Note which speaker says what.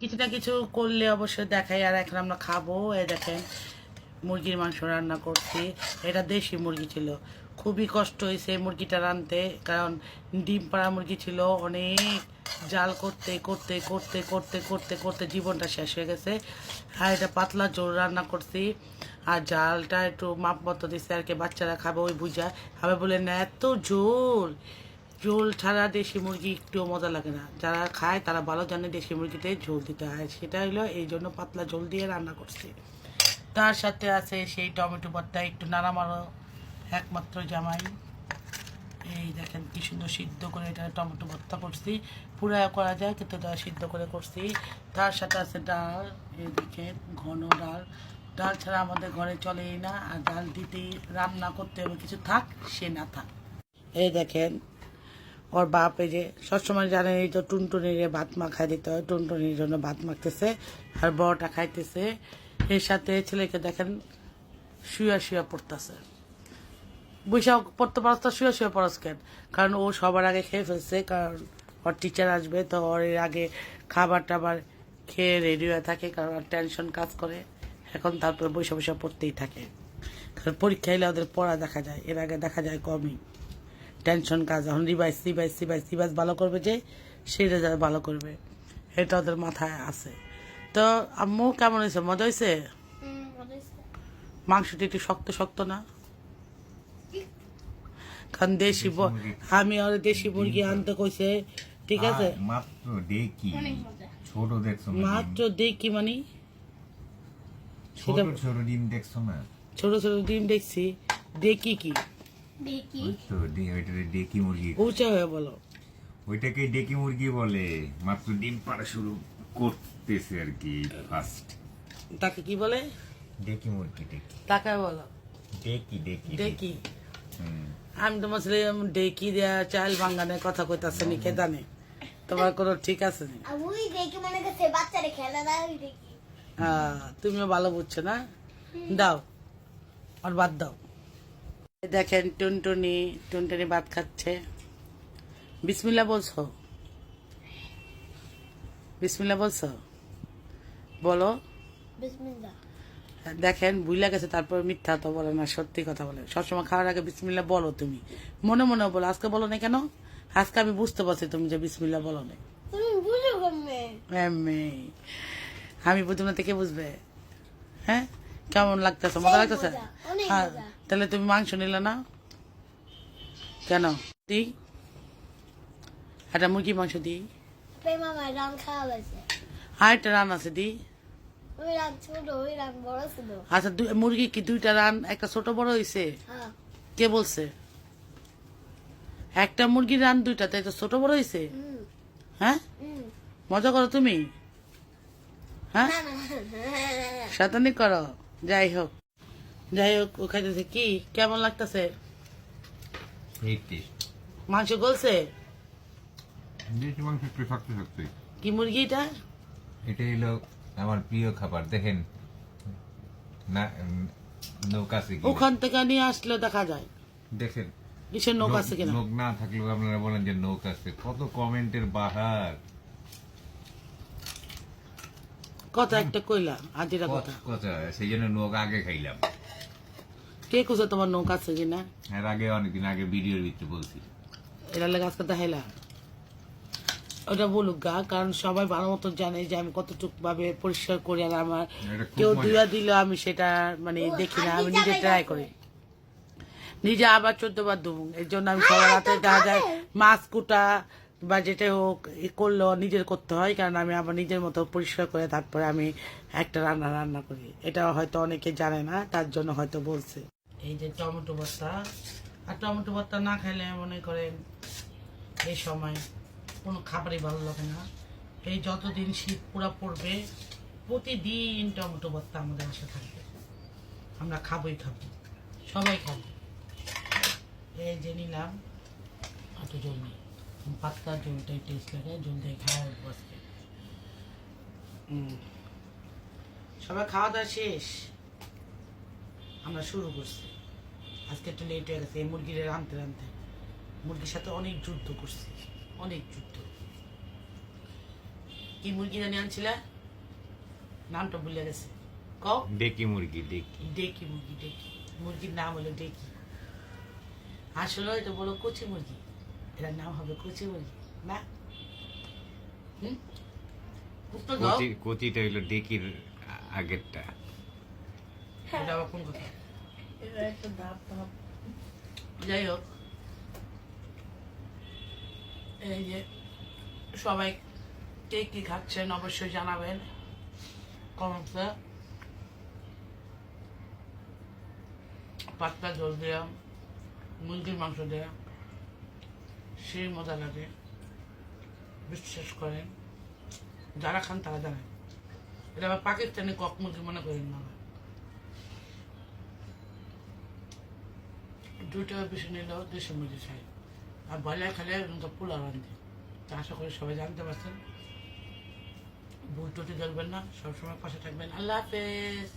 Speaker 1: কিছু না কিছু করলে অবশ্যই দেখাই। আর এখন আমরা খাবো। এই দেখেন মুরগির মাংস রান্না করছি। এটা দেশি মুরগি ছিল, খুবই কষ্ট হয়েছে মুরগিটা রাঁধতে, কারণ ডিম পাড়া মুরগি ছিল। অনেক জাল করতে করতে করতে করতে করতে করতে জীবনটা শেষ হয়ে গেছে। আর এটা পাতলা ঝোল রান্না করছি, আর জালটা একটু মাপ মতো দিচ্ছে আর কি, বাচ্চারা খাবে ওই বুঝা। আমি বলে না এত ঝোল, ঝোল ছাড়া দেশি মুরগি একটুও মজা লাগে না। যারা খায় তারা ভালো জানে দেশি মুরগিতে ঝোল দিতে হয়, সেটা হলো এই জন্য পাতলা ঝোল দিয়ে রান্না করছি। তার সাথে আছে সেই টমেটো ভর্তা, একটু নাড়ামারো একমাত্র জামাই। এই দেখেন কি সুন্দর সিদ্ধ করে এটা টমেটো ভর্তা করছি, পুরা করা যায় কিন্তু এটা সিদ্ধ করে করছি। তার সাথে আছে ডাল, এই দেখেন ঘন ডাল। ডাল ছাড়া আমাদের ঘরে চলেই না, আর ডাল দিতেই রান্না করতে হবে, কিছু থাক সে না থাক। এই দেখেন ওর বাপ এই যে সবসময় জানেন এই তো টুনটুনির ভাত মাখায় দিতে হয়, টুনটুনির জন্য ভাত মাখতেছে আর বড়টা খাইতেছে। এর সাথে ছেলেকে দেখেন শুয়া শুয়া পড়তেছে। বৈশাখ পড়তে পারস তো, শুয়ে শুয়ে পড়স কেন? কারণ ও সবার আগে খেয়ে ফেলছে, কারণ ওর টিচার আসবে, তো ওর এর আগে খাবার টাবার খেয়ে রেডি হয়ে থাকে, কারণ ওর টেনশন কাজ করে। এখন তারপরে বৈশা বৈশা পড়তেই থাকে, কারণ পরীক্ষা এলে ওদের পড়া দেখা যায়, এর আগে দেখা যায় কমই। টেনশন কাজ, এখন রিভাইজ রিভাইজ রিভাইজ রিভাইজ ভালো করবে, যে সেই রেজাল্ট ভালো করবে, এটা ওদের মাথায় আছে। তো আম্মু কেমন হয়েছে? মজা হয়েছে? মাংসটি একটু শক্ত শক্ত না? কারণ দেশি আমি আর দেশি মুরগি আনতে কইছে, ঠিক আছে?
Speaker 2: মাত্র দেখি ছোট দেখছো না?
Speaker 1: মাত্র দেখি মানে
Speaker 2: ছোট ছোট ডিম দেখছো না?
Speaker 1: ছোট ছোট ডিম দেখছি। দেখি কি?
Speaker 2: ওই তো ওইটারে ডেকি মুরগি,
Speaker 1: উঁচা হয়ে বলো।
Speaker 2: ওইটাকে ডেকি মুরগি বলে। মাত্র ডিম পাড়া শুরু করতেছে আর কি, ফার্স্ট।
Speaker 1: তাকে কি বলে?
Speaker 2: ডেকি মুরগি, ডেকি
Speaker 1: তাকে বলো
Speaker 2: ডেকি ডেকি
Speaker 1: দেখি।
Speaker 2: হুম।
Speaker 1: আমি তোমার ছেলে ডেকি দেয়া চাল বাঙ্গানের কথা কইতাছে নি, কে জানে? তোমার কোনো ঠিক আছে নি? তুমিও ভালো বুঝছো না, দাও আর বাদ দাও। দেখেন টুনটুনি, টুনটুনি ভাত খাচ্ছে। বিসমিল্লাহ বলছো? বিসমিল্লাহ বলছো? বলো। দেখেন ভুলে গেছে, তারপর মিথ্যা তো বলে না, সত্যি কথা বলে। সবসময় খাওয়ার আগে বিসমিল্লাহ বলো, তুমি মনে মনে বলো। আজকে বলো না কেন? আজকে আমি বুঝতে পারছি তুমি যে বিসমিল্লাহ বলো না। আমি বুঝবো না, থেকে বুঝবে? হ্যাঁ, কেমন লাগতেছে? মজা লাগতেছে? হ্যাঁ, তাহলে তুমি মাংস নিলে না কেন? দিই একটা মুরগি মাংস দিই, আর একটা রান আছে দিই। আচ্ছা মুরগি কি দুইটা রান, একটা ছোট বড় হয়েছে? কে বলছে? একটা মুরগির রান দুইটা, তাই তো ছোট বড় হয়েছে। হ্যাঁ, মজা করো তুমি? হ্যাঁ, শয়তানি করো। যাই হোক যাই হোক, ও খাইতেছে কি, কেমন লাগতেছে? মাংস গলছে?
Speaker 2: দেশি মাংস একটু শক্ত শক্ত।
Speaker 1: কি মুরগি এটা?
Speaker 2: এটা হলো আমার প্রিয় খাবার। দেখেন না, নৌকা আছে কিনা?
Speaker 1: ওখান থেকে নিয়ে আসলে দেখা যায়।
Speaker 2: দেখেন
Speaker 1: কিসের নৌকা আছে কিনা?
Speaker 2: নৌক না থাকলেও আপনারা বলেন যে নৌকা আছে। কত কমেন্টের বাহার,
Speaker 1: কথা একটা কইলা আজিরা কথা।
Speaker 2: কথা সেই জন্য নৌকা আগে খাইলাম।
Speaker 1: কে কুছে তোমার নৌকা আছে কিনা?
Speaker 2: এর আগে অনেকদিন আগে ভিডিওর ভিতরে বলছি।
Speaker 1: এটা লেগে আজকে দেখাইলা? ওটা বলুক গা, কারণ সবাই ভালো মতো জানে যে আমি কতটুক ভাবে পরিষ্কার করি। আর আমার কেউ দুয়া দিলে আমি সেটা মানে দেখি না, আমি নিজে ট্রাই করি, নিজে আবার 14 বার দেবো। এর জন্য আমি সবার হাতে দেখা যায় মাছ কুটা বা যেটা হোক করলেও নিজের করতে হয়, কারণ আমি আবার নিজের মতো পরিষ্কার করে তারপরে আমি একটা রান্না করি। এটা হয়তো অনেকে জানে না, তার জন্য হয়তো বলছে। এই যে টমেটো ভর্তা, আর টমেটো ভর্তা না খাইলে মনে করেন এই সময় কোনো খাবারই ভালো লাগে না। এই যতদিন শীত পুরা পড়বে প্রতিদিন টমেটো ভর্তা আমাদের বাসায় থাকবে, আমরা খাবোই খাবো, সবাই খাবো। এই যে নিলাম অত জল নেই, পাতলা জলটাই টেস্ট লাগে, জল দিয়ে খাওয়া উঠবো আজকে। সবাই খাওয়া দাওয়া শেষ, আমরা শুরু করছি। আজকে একটু লেট হয়ে গেছে, এই মুরগিটা রাঁধতে রাঁধতে মুরগির সাথে অনেক যুদ্ধ করছি, অনেক যুদ্ধ। কি মুরগি জানি আনছিলে নামটা ভুলে গেছে কও
Speaker 2: ডেকি মুরগি ডেকি
Speaker 1: ডেকি মুরগি ডেকি মুরগির নাম হলো ডেকি আসলে এটা বলো কচি মুরগি এটার নাম হবে কচি মুরগি না হুম উত্তর দাও
Speaker 2: কচি কচিটা হইলো ডেকির আগেরটা।
Speaker 1: এটা আবার কোন কথা
Speaker 3: এবার একটা ধাপ ধাপ
Speaker 1: যাই হোক এই যে সবাই কে কি খাচ্ছেন অবশ্যই জানাবেন কমেন্টসে পাতলা ঝোল দেওয়া মুরগির মাংস দেওয়া সেই মজা লাগে বিশ্বাস করেন যারা খান তারা জানেন এটা আবার পাকিস্তানি কক মুরগি মনে করেন না দুটো বেশি নিলেও দেশি মুরগি খাই আর বয়লার খেলে তো পোলাও রান্ধি তা আশা করি সবাই জানতে পারছেন ভুল টুটি দেখবেন না সবসময় পাশে থাকবেন আল্লাহ হাফেজ।